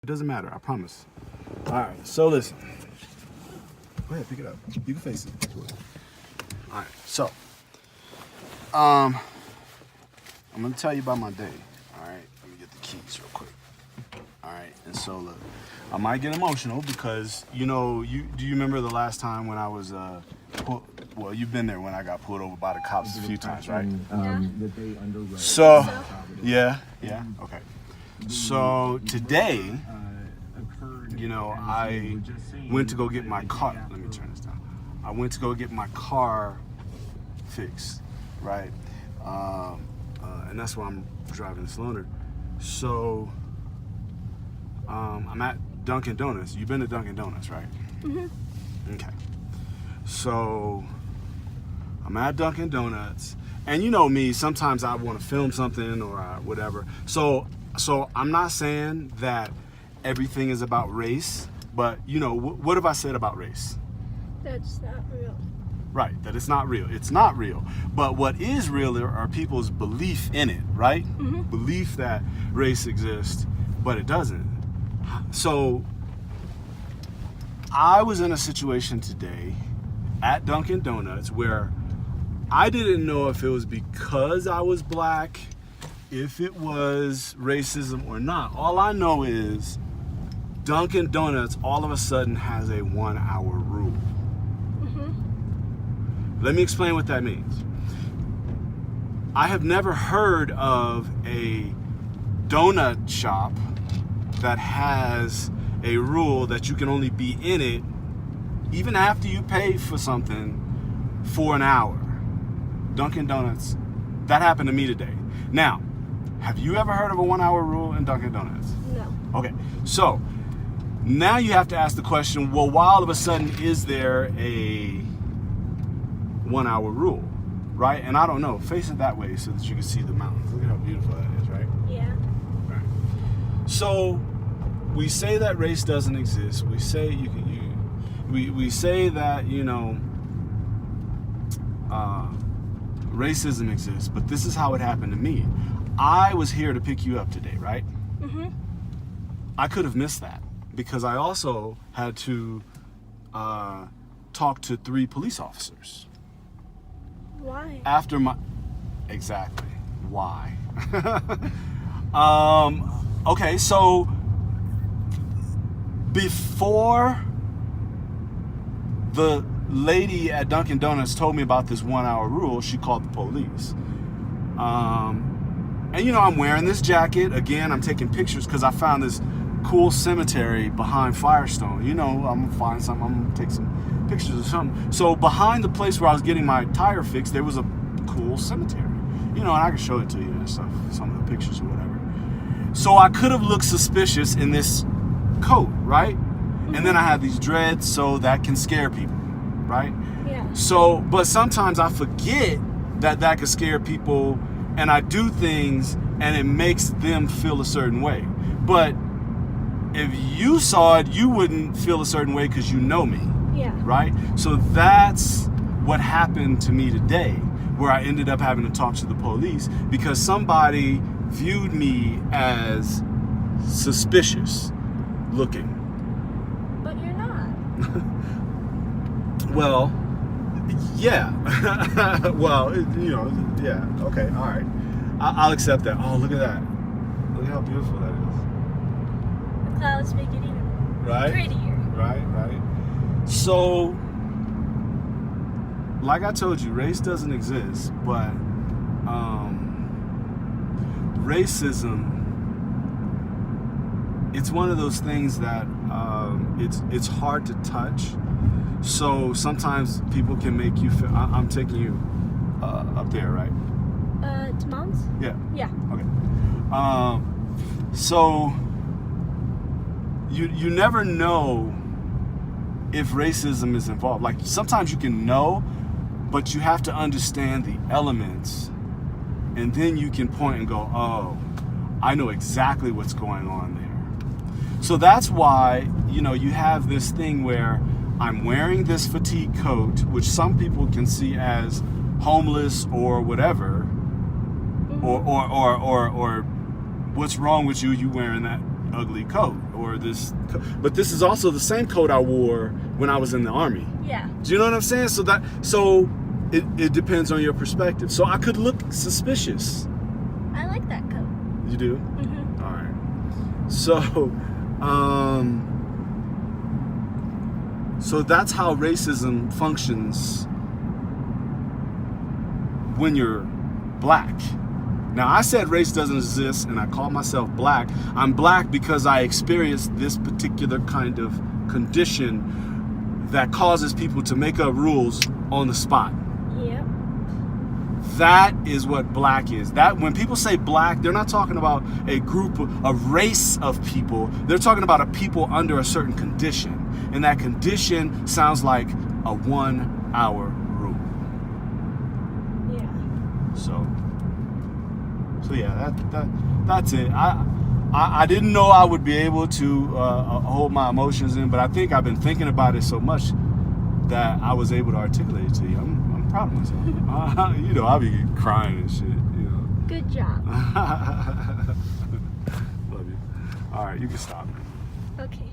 It doesn't matter, I promise. All right, so listen. Go ahead, pick it up. You can face it. All right, so I'm gonna tell you about my day. All right, let me get the keys real quick. All right, and so look, I might get emotional because do you remember the last time when I was well, you've been there when I got pulled over by the cops a few times, right? So yeah, okay. So today, I went to go get my car. Let me turn this down. I went to go get my car fixed, right? And that's why I'm driving this loaner. So I'm at Dunkin' Donuts. You've been to Dunkin' Donuts, right? Mm-hmm. Okay. So I'm at Dunkin' Donuts, and you know me, sometimes I want to film something or whatever. So I'm not saying that everything is about race, but what have I said about race? That's not real. Right, that it's not real. It's not real. But what is real are people's belief in it, right? Mm-hmm. Belief that race exists, but it doesn't. So I was in a situation today at Dunkin' Donuts where I didn't know if it was because I was black, if it was racism or not. All I know is Dunkin' Donuts all of a sudden has a 1 hour rule. Mm-hmm. Let me explain what that means. I have never heard of a donut shop that has a rule that you can only be in it even after you pay for something for an hour. Dunkin' Donuts, that happened to me today. Now, have you ever heard of a 1 hour rule in Dunkin' Donuts? No. Okay, so now you have to ask the question, well, why all of a sudden is there a 1 hour rule, right? And I don't know, face it that way so that you can see the mountains. Look at how beautiful that is, right? Yeah. Right. So we say that race doesn't exist. We say we say that racism exists, but this is how it happened to me. I was here to pick you up today, right? Mm-hmm. I could have missed that because I also had to talk to 3 police officers. Why? After exactly why? Okay, so before the lady at Dunkin' Donuts told me about this 1 hour rule, she called the police. And I'm wearing this jacket. Again, I'm taking pictures because I found this cool cemetery behind Firestone. I'm gonna find something, I'm gonna take some pictures of something. So behind the place where I was getting my tire fixed, there was a cool cemetery. And I can show it to you and stuff, some of the pictures or whatever. So I could have looked suspicious in this coat, right? And then I have these dreads, so that can scare people, right? Yeah. So, but sometimes I forget that could scare people, and I do things and it makes them feel a certain way. But if you saw it, you wouldn't feel a certain way because you know me. Yeah. Right? So that's what happened to me today, where I ended up having to talk to the police because somebody viewed me as suspicious looking. But you're not. Well, yeah. Well, yeah. Okay, all right. I'll accept that. Oh, look at that. Look at how beautiful that is. The clouds make it even prettier. Right. So, like I told you, race doesn't exist, but racism, it's one of those things that it's hard to touch. So sometimes people can make you feel. I'm taking you up there, right? To Mom's? Yeah. Yeah. Okay. So you never know if racism is involved. Like sometimes you can know, but you have to understand the elements, and then you can point and go, oh, I know exactly what's going on there. So that's why, you have this thing where I'm wearing this fatigue coat, which some people can see as homeless or whatever, or what's wrong with you wearing that ugly coat or this, but this is also the same coat I wore when I was in the Army. Yeah. Do you know what I'm saying? So it depends on your perspective. So I could look suspicious. I like that coat. You do? Mm-hmm. All right. So that's how racism functions when you're black. Now, I said race doesn't exist, and I call myself black. I'm black because I experienced this particular kind of condition that causes people to make up rules on the spot. Yep. That is what black is. That when people say black, they're not talking about a group, a race of people. They're talking about a people under a certain condition. And that condition sounds like a 1 hour rule. Yeah. So yeah, that's it. I didn't know I would be able to hold my emotions in, but I think I've been thinking about it so much that I was able to articulate it to you. I'm proud of myself. You know, I'll be crying and shit. You know. Good job. Love you. All right, you can stop. Okay.